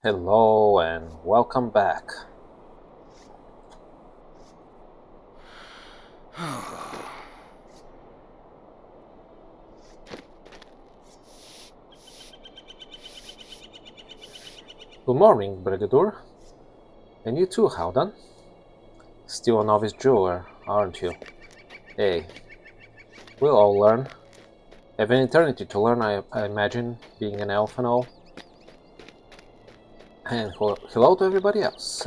Hello and welcome back. Good morning, Brigadier. And you too, Howden. Still a novice jeweler, aren't you? Hey, we'll all learn. Have an eternity to learn, I imagine, being an elf and all. And hello to everybody else.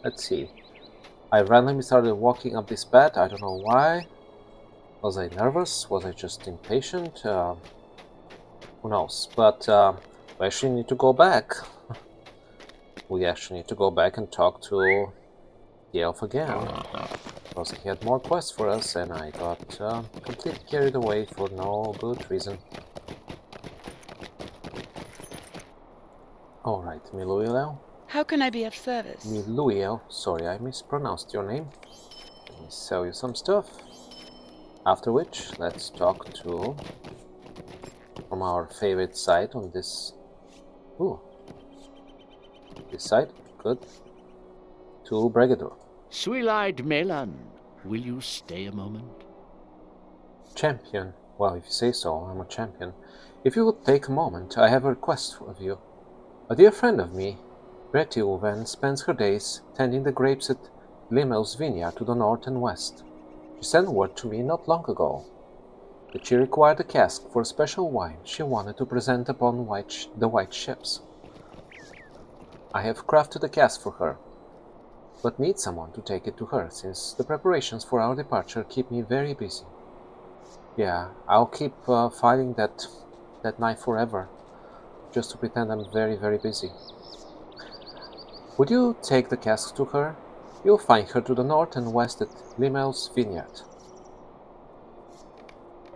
Let's see. I randomly started walking up this path, I don't know why. Was I nervous? Was I just impatient? Who knows? But we actually need to go back. We actually need to go back and talk to the elf again. Because he had more quests for us and I got completely carried away for no good reason. Alright, Miluiel. How can I be of service? Miluiel, sorry I mispronounced your name. Let me sell you some stuff. After which, let's talk to... from our favorite site on this... Ooh. This side, good. To Brigadier. Sweet-eyed Melon, will you stay a moment? Champion. Well, if you say so, I'm a champion. If you would take a moment, I have a request of you. A dear friend of me, Betty Uven, spends her days tending the grapes at Limel's vineyard to the north and west. She sent word to me not long ago that she required a cask for a special wine she wanted to present upon the white ships. I have crafted a cask for her, but need someone to take it to her, since the preparations for our departure keep me very busy. Yeah, I'll keep filing that knife forever, just to pretend I'm very, very busy. Would you take the cask to her? You'll find her to the north and west at Limel's vineyard.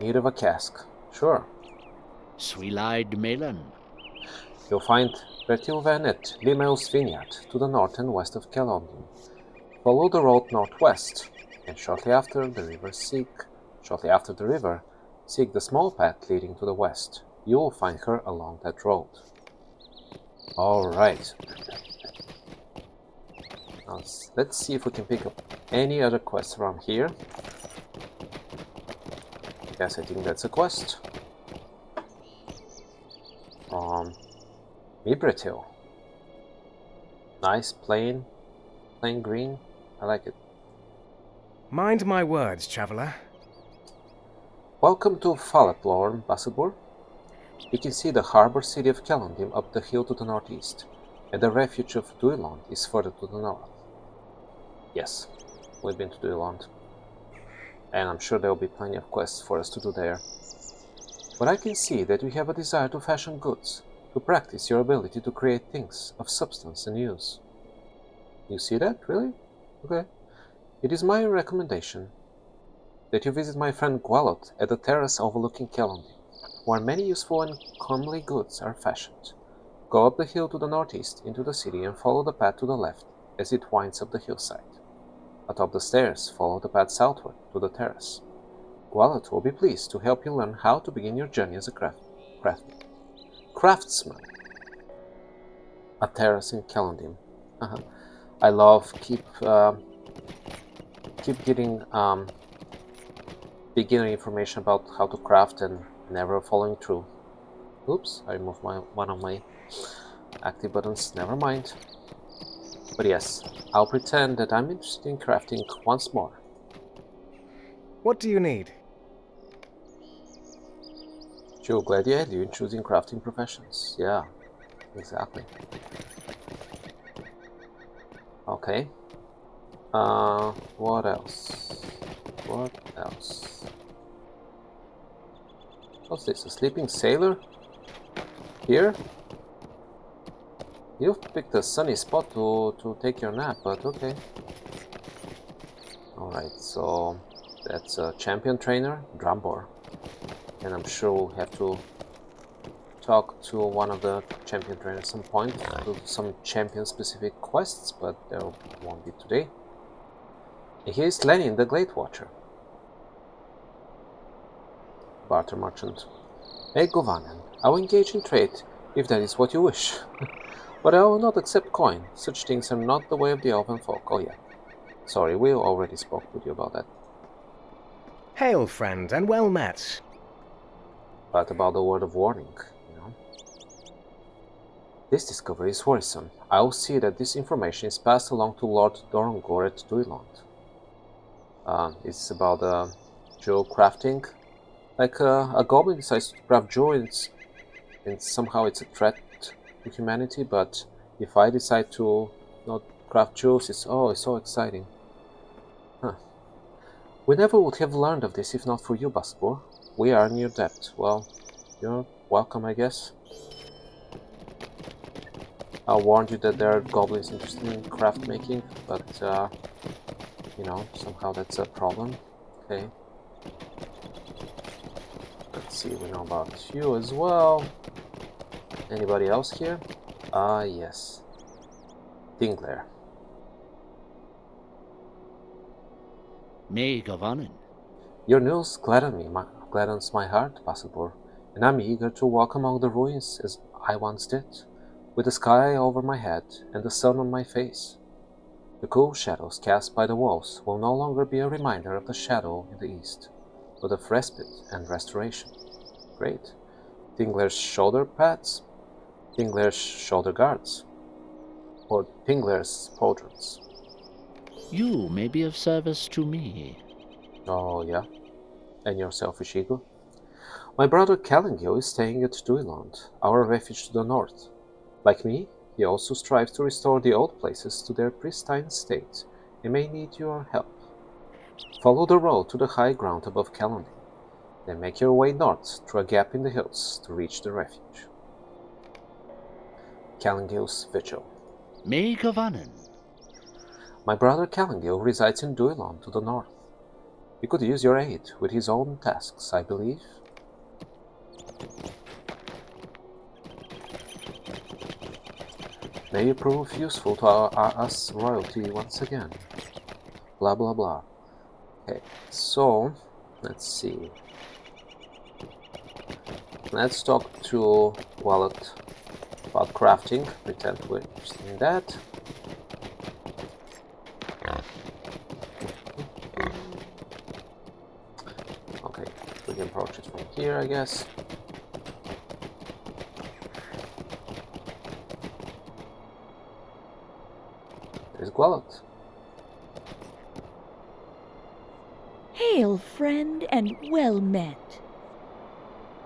Need of a cask. Sure. Sweet-eyed Melon. You'll find Bertilven at Limel's vineyard to the north and west of Kelondon. Follow the road northwest, and shortly after the river, seek the small path leading to the west. You will find her along that road. Alright. Now, let's see if we can pick up any other quests around here. Yes, I think that's a quest. From Mibritil. Nice, plain green. I like it. Mind my words, traveller. Welcome to Falaplorn, Basselburg. You can see the harbour city of Kelondim up the hill to the northeast, and the refuge of Duilond is further to the north. Yes, we've been to Duilond, and I'm sure there will be plenty of quests for us to do there. But I can see that you have a desire to fashion goods, to practice your ability to create things of substance and use. You see that, really? Okay. It is my recommendation that you visit my friend Gualot at the terrace overlooking Kelondim, where many useful and comely goods are fashioned. Go up the hill to the northeast into the city and follow the path to the left as it winds up the hillside. Atop the stairs, follow the path southward to the terrace. Gualot will be pleased to help you learn how to begin your journey as a craftsman. A terrace in Kelondim. I love keep getting beginner information about how to craft and never following through. Oops, I removed one of my active buttons, never mind. But yes, I'll pretend that I'm interested in crafting once more. What do you need? Joe, glad you had you in choosing crafting professions. Yeah, exactly. Okay. What else? What else? What's this? A sleeping sailor? Here? You've picked a sunny spot to take your nap, but okay. Alright, so that's a champion trainer, Drumbor. And I'm sure we'll have to talk to one of the champion trainers at some point to do some champion specific quests, but there won't be today. And here's Lenin, the Glade Watcher. Barter merchant. Hey Govanen, I'll engage in trade if that is what you wish. But I will not accept coin. Such things are not the way of the elven folk. Oh yeah. Sorry, we already spoke with you about that. Hail, friend, and well met. But about the word of warning, you know. This discovery is worrisome. I will see that this information is passed along to Lord Dorngor at Duiland. It's about jewel crafting. Like a goblin decides to craft jewels, and somehow it's a threat to humanity. But if I decide to not craft jewels, it's so exciting. Huh. We never would have learned of this if not for you, Basbor. We are in your debt. Well, you're welcome, I guess. I warned you that there are goblins interested in craft making, but you know, somehow that's a problem. Okay. Let's see, we know about you as well. Anybody else here? Yes. Dingler. May Gavanin. Your news gladdens my heart, Basabor, and I'm eager to walk among the ruins as I once did, with the sky over my head and the sun on my face. The cool shadows cast by the walls will no longer be a reminder of the shadow in the east, but of respite and restoration. Great. Dingler's shoulder pads? Dingler's shoulder guards? Or Dingler's pauldrons? You may be of service to me. Oh, yeah? And your selfish ego? My brother Callinghill is staying at Duiland, our refuge to the north. Like me, he also strives to restore the old places to their pristine state and may need your help. Follow the road to the high ground above Calendar, then make your way north through a gap in the hills to reach the refuge. Callinghill's Vigil. May Gavanin. My brother Callingill resides in Duiland to the north. He could use your aid with his own tasks, I believe. May you prove useful to us royalty once again. Blah blah blah. Okay, so let's see. Let's talk to Wallet about crafting. Pretend we're interested in that. Okay, we can approach it from here, I guess. There's Gwalot. Hail, friend, and well met.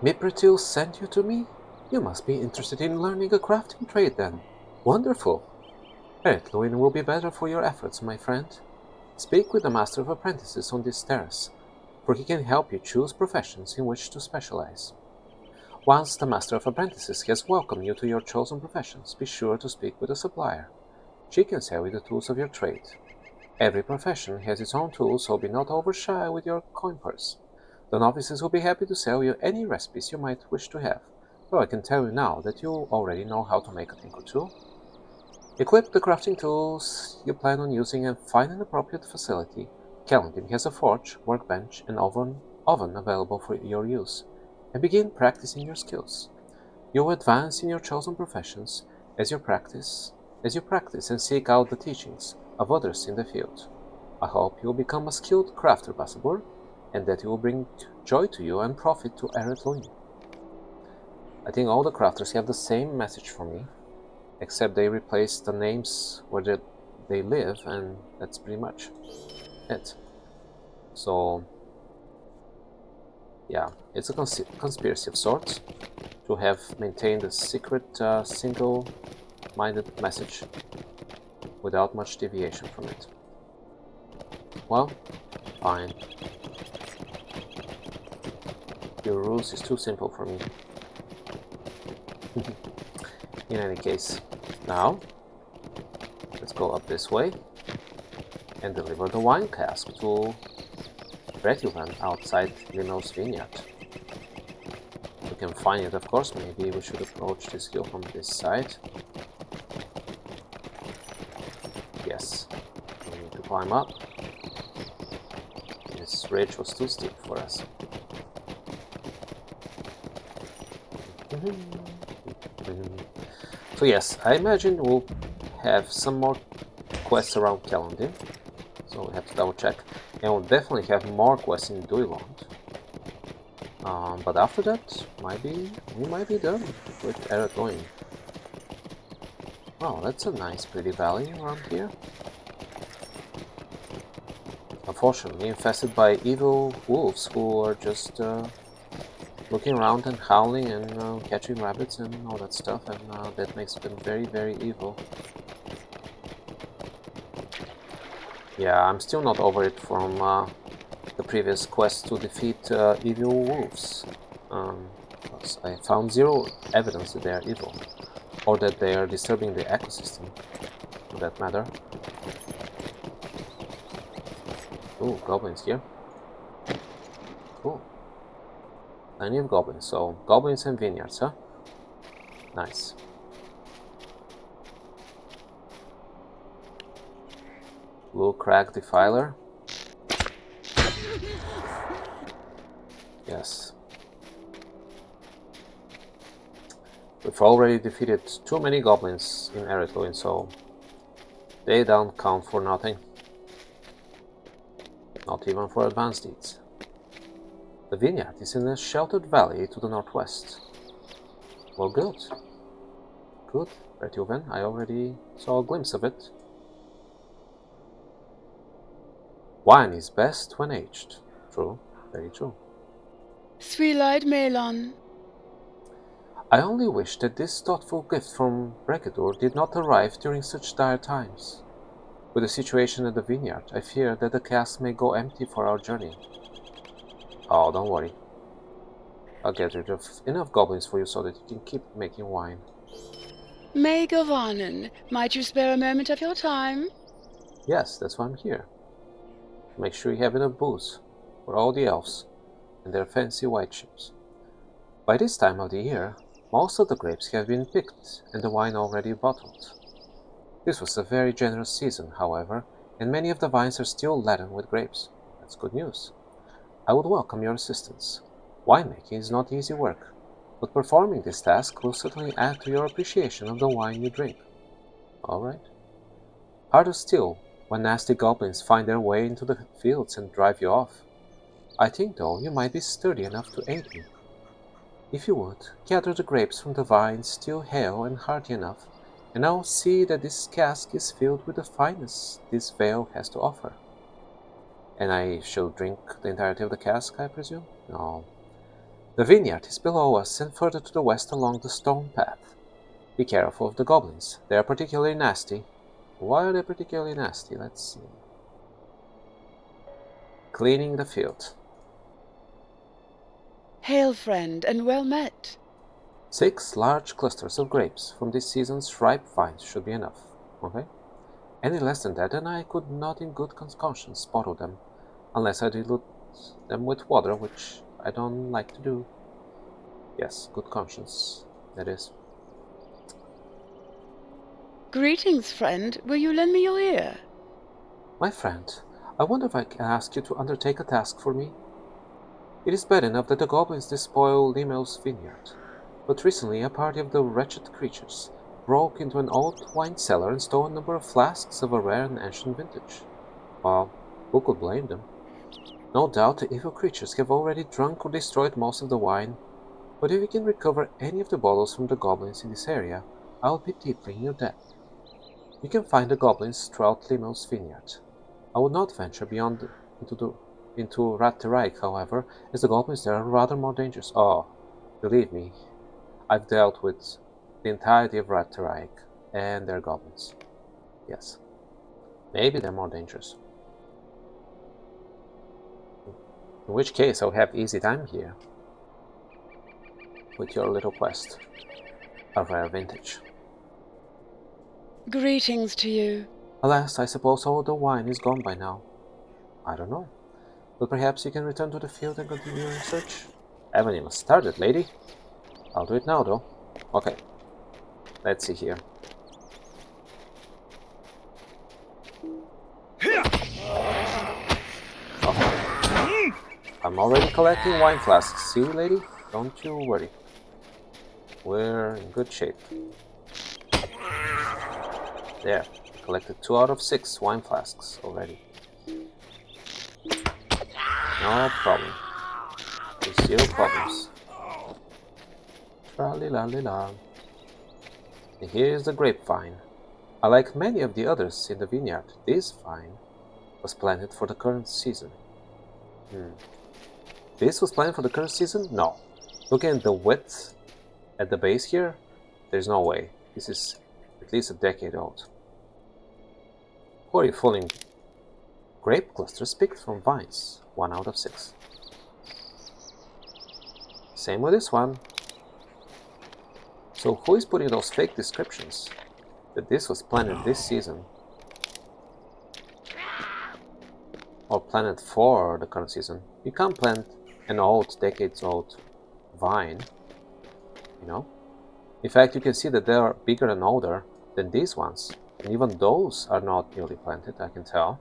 Mipretil sent you to me? You must be interested in learning a crafting trade then. Wonderful. Earthluin will be better for your efforts, my friend. Speak with the Master of Apprentices on this terrace, for he can help you choose professions in which to specialize. Once the Master of Apprentices has welcomed you to your chosen professions, be sure to speak with the supplier. She can sell you the tools of your trade. Every profession has its own tools, so be not over-shy with your coin purse. The novices will be happy to sell you any recipes you might wish to have, though I can tell you now that you already know how to make a thing or two. Equip the crafting tools you plan on using and find an appropriate facility. Calendin has a forge, workbench, and oven available for your use, and begin practicing your skills. You will advance in your chosen professions as you practice and seek out the teachings of others in the field. I hope you will become a skilled crafter, Basabur, and that it will bring joy to you and profit to Eretluin. I think all the crafters have the same message for me, except they replace the names where they live, and that's pretty much it. So, yeah, it's a conspiracy of sorts to have maintained a secret single-minded message without much deviation from it. Well, fine. Your rules is too simple for me. In any case, now let's go up this way and deliver the wine cask to Bretulan outside Lino's vineyard. We can find it, of course. Maybe we should approach this hill from this side. Yes, we need to climb up. This ridge was too steep for us. So yes, I imagine we'll have some more quests around Kalandim. So we have to double check. And we'll definitely have more quests in Duiland. But after that, we might be done with Eretloin. Wow, that's a nice pretty valley around here. Unfortunately infested by evil wolves who are just looking around and howling and catching rabbits and all that stuff, and that makes them very, very evil. Yeah, I'm still not over it from the previous quest to defeat evil wolves. Because I found zero evidence that they are evil, or that they are disturbing the ecosystem, for that matter. Ooh, goblins here. Cool. Plenty of goblins, so goblins and vineyards, huh? Nice. Blue Crag Defiler. Yes. We've already defeated too many goblins in Eretloin, so they don't count for nothing. Not even for advanced deeds. The vineyard is in a sheltered valley to the northwest. Well, good. Good, Bertuven. I already saw a glimpse of it. Wine is best when aged. True, very true. Sweet-eyed Melon. I only wish that this thoughtful gift from Bregadur did not arrive during such dire times. With the situation at the vineyard, I fear that the cask may go empty for our journey. Oh, don't worry. I'll get rid of enough goblins for you so that you can keep making wine. May Govanen, might you spare a moment of your time? Yes, that's why I'm here. Make sure you have enough booze for all the elves and their fancy white ships. By this time of the year, most of the grapes have been picked and the wine already bottled. This was a very generous season, however, and many of the vines are still laden with grapes. That's good news. I would welcome your assistance. Winemaking is not easy work, but performing this task will certainly add to your appreciation of the wine you drink. Alright? Harder still, when nasty goblins find their way into the fields and drive you off. I think, though, you might be sturdy enough to aid me. If you would, gather the grapes from the vines still hale and hearty enough, and I will see that this cask is filled with the finest this vale has to offer. And I shall drink the entirety of the cask, I presume? No. The vineyard is below us and further to the west along the stone path. Be careful of the goblins. They are particularly nasty. Why are they particularly nasty? Let's see. Cleaning the field. Hail, friend, and well met. 6 large clusters of grapes from this season's ripe vines should be enough. Okay? Any less than that, and I could not in good conscience bottle them, unless I dilute them with water, which I don't like to do. Yes, good conscience, that is. Greetings, friend. Will you lend me your ear? My friend, I wonder if I can ask you to undertake a task for me? It is bad enough that the goblins despoil Limel's vineyard, but recently a party of the wretched creatures broke into an old wine cellar and stole a number of flasks of a rare and ancient vintage. Well, who could blame them? No doubt the evil creatures have already drunk or destroyed most of the wine, but if we can recover any of the bottles from the goblins in this area, I will be deeply in your debt. You can find the goblins throughout Limel's vineyard. I would not venture beyond into Ratterreich, however, as the goblins there are rather more dangerous. Oh, believe me, I've dealt with the entirety of Ratterreich and their goblins. Yes, maybe they're more dangerous. In which case, I'll have easy time here with your little quest. A rare vintage. Greetings to you. Alas, I suppose all the wine is gone by now. I don't know. But perhaps you can return to the field and continue your search? Haven't even started, lady. I'll do it now, though. Okay. Let's see here. Okay. I'm already collecting wine flasks. See, lady? Don't you worry. We're in good shape. There, collected 2 out of 6 wine flasks already. No problem. There's 0 problems. Tra-li-la-li-la. And here is the grapevine. Unlike many of the others in the vineyard, this vine was planted for the current season. This was planned for the current season? No. Looking at the width at the base here, there's no way. This is at least a decade old. Who are you fooling? Grape clusters picked from vines. 1 out of 6. Same with this one. So who is putting those fake descriptions that this was planted this season? Or planted for the current season? You can't plant an old, decades old vine, you know? In fact, you can see that they are bigger and older than these ones. And even those are not newly planted, I can tell.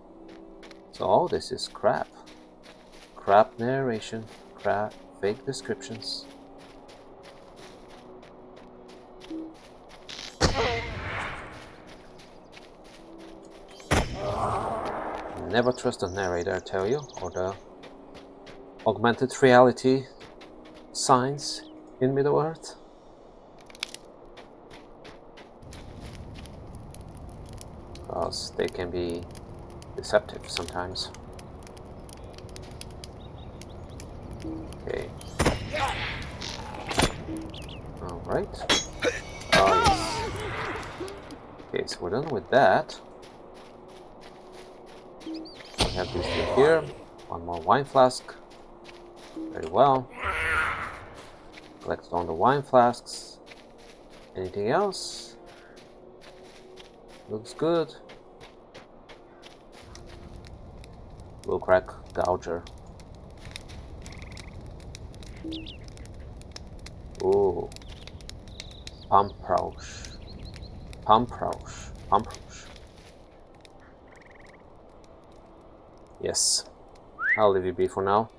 So all this is crap. Crap narration, crap fake descriptions. Never trust the narrator, I tell you, or the augmented reality signs in Middle-earth. Because they can be deceptive sometimes. Okay. Alright. Oh, yes. Okay, so we're done with that. We have these two here. 1 more wine flask. Very well. Collect all the wine flasks. Anything else? Looks good. Blue crack gouger. Ooh. Pump-roush. Pump-roush. Pump-roush. Yes. I'll leave you be for now.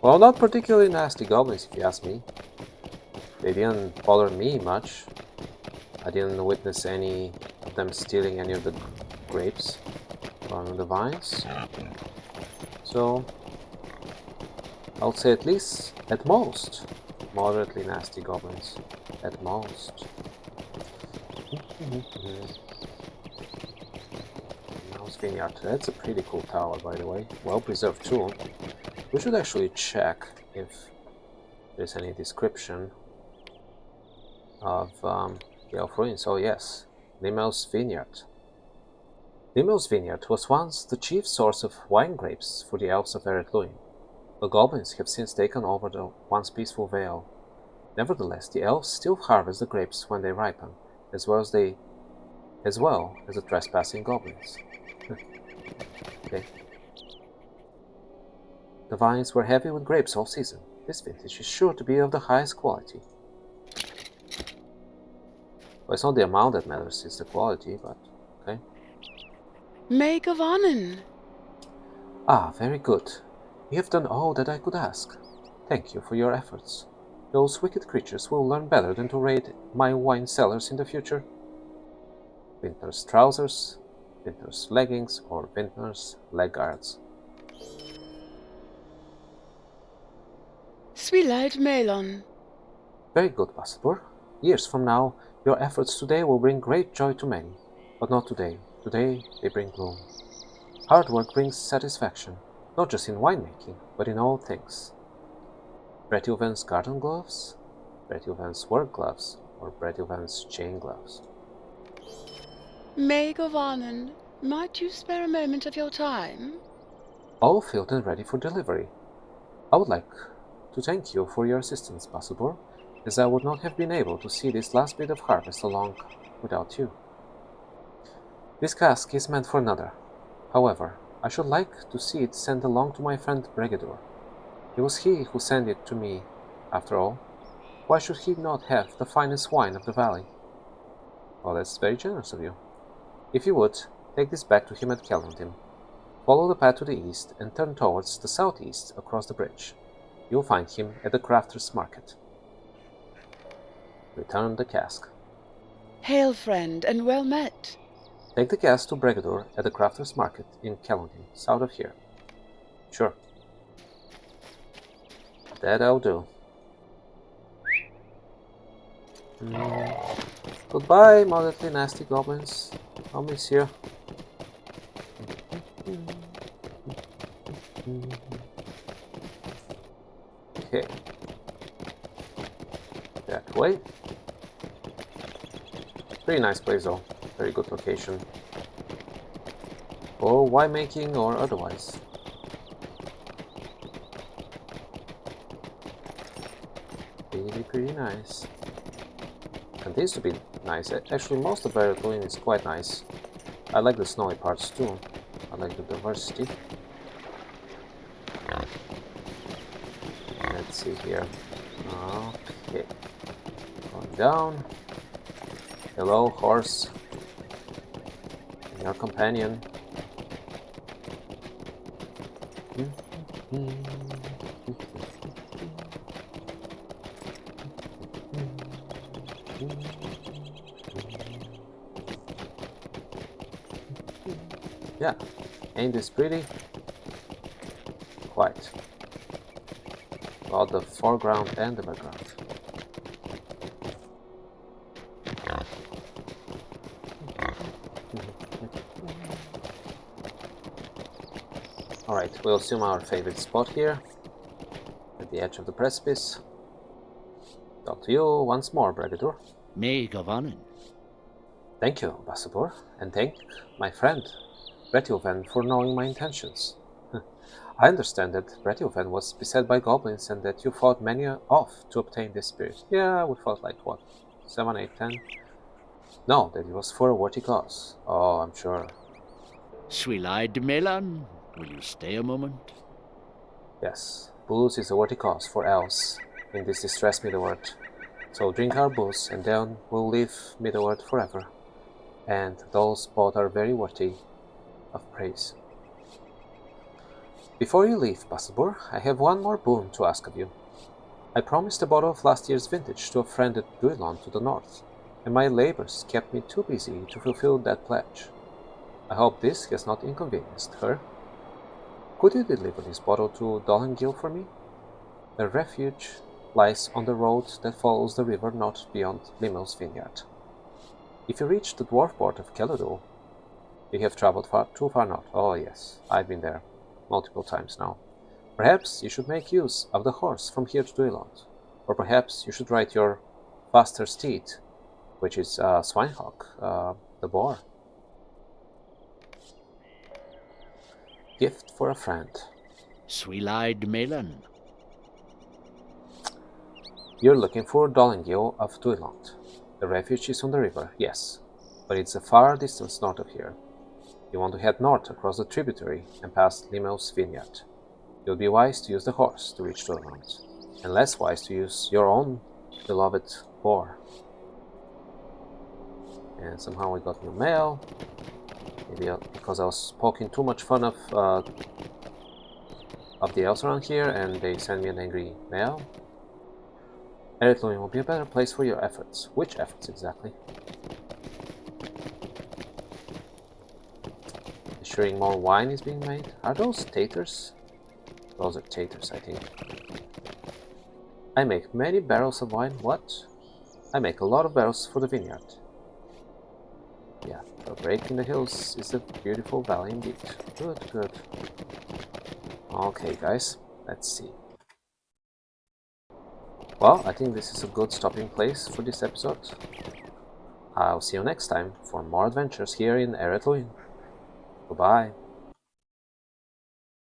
Well, not particularly nasty goblins, if you ask me. They didn't bother me much. I didn't witness any of them stealing any of the grapes from the vines. So, I would say at least, at most, moderately nasty goblins. At most. Now's Vineyard. That's a pretty cool tower, by the way. Well preserved too. We should actually check if there's any description of the Elf Ruins. Oh yes, Limel's Vineyard. Limel's Vineyard was once the chief source of wine grapes for the elves of Eretluin. The goblins have since taken over the once peaceful vale. Nevertheless, the elves still harvest the grapes when they ripen, as well as the trespassing goblins. Okay. The vines were heavy with grapes all season. This vintage is sure to be of the highest quality. Well, it's not the amount that matters, it's the quality, but okay. May gewonnen. Ah, very good. You have done all that I could ask. Thank you for your efforts. Those wicked creatures will learn better than to raid my wine cellars in the future. Vintner's trousers, Vintner's leggings, or Vintner's leg guards. Swilite melon. Very good, Bassador. Years from now, your efforts today will bring great joy to many. But not today. Today, they bring gloom. Hard work brings satisfaction, not just in winemaking, but in all things. Bretilven's garden gloves, Bretilven's work gloves, or Bretilven's chain gloves. May gewonnen. Might you spare a moment of your time? All filled and ready for delivery. I would like to thank you for your assistance, Bassador, as I would not have been able to see this last bit of harvest along without you. This cask is meant for another. However, I should like to see it sent along to my friend Bregadur. It was he who sent it to me, after all. Why should he not have the finest wine of the valley? Well, that's very generous of you. If you would, take this back to him at Kellentim. Follow the path to the east and turn towards the southeast across the bridge. You'll find him at the Crafter's Market. Return the cask. Hail, friend, and well met. Take the guest to Bregadur at the Crafters Market in Kellenheim, south of here. Sure. That I'll do. Goodbye, moderately nasty goblins. I'll miss you. Okay. That way. Pretty nice place though. Very good location. For winemaking or otherwise. Pretty nice. Continues to be nice. Actually, most of Erethlin is quite nice. I like the snowy parts too. I like the diversity. Let's see here. Okay. Going down. Hello, horse. Your companion. Yeah, ain't this pretty? Quite. Well, the foreground and the background. Alright, we'll assume our favorite spot here, at the edge of the precipice. Talk to you once more, Bregadur. May Gavanin. Thank you, Basabor, and thank my friend, Bretioven, for knowing my intentions. I understand that Bretioven was beset by goblins and that you fought many off to obtain this spirit. Yeah, we fought like, what, 7, 8, 10? No, that it was for a worthy cause. Oh, I'm sure. Swilide Melan, will you stay a moment? Yes, booze is a worthy cause for elves in this distressed Middle-earth. So drink our booze and then we'll live Middle-earth forever. And those both are very worthy of praise. Before you leave, Basabor, I have one more boon to ask of you. I promised a bottle of last year's vintage to a friend at Duilon to the north, and my labors kept me too busy to fulfill that pledge. I hope this has not inconvenienced her. Could you deliver this bottle to Dolengil for me? The refuge lies on the road that follows the river north beyond Limel's vineyard. If you reach the dwarf port of Keludul, you have traveled too far north. Oh yes, I've been there multiple times now. Perhaps you should make use of the horse from here to Duiland, or perhaps you should ride your faster steed, which is Swinehawk, the boar. Gift for a friend. Swilide Melan. You're looking for Dolengil of Duiland. The refuge is on the river, yes, but it's a far distance north of here. You want to head north across the tributary and past Limel's vineyard. You'll be wise to use the horse to reach Duiland, and less wise to use your own beloved boar. And somehow we got new mail. Maybe because I was poking too much fun of the elves around here, and they send me an angry mail. Erethlin will be a better place for your efforts. Which efforts exactly? Ensuring more wine is being made. Are those taters? Those are taters, I think. I make many barrels of wine. What? I make a lot of barrels for the vineyard. Yeah, a break in the hills is a beautiful valley indeed. Good, good. Okay, guys, let's see. Well, I think this is a good stopping place for this episode. I'll see you next time for more adventures here in Erethlin. Goodbye.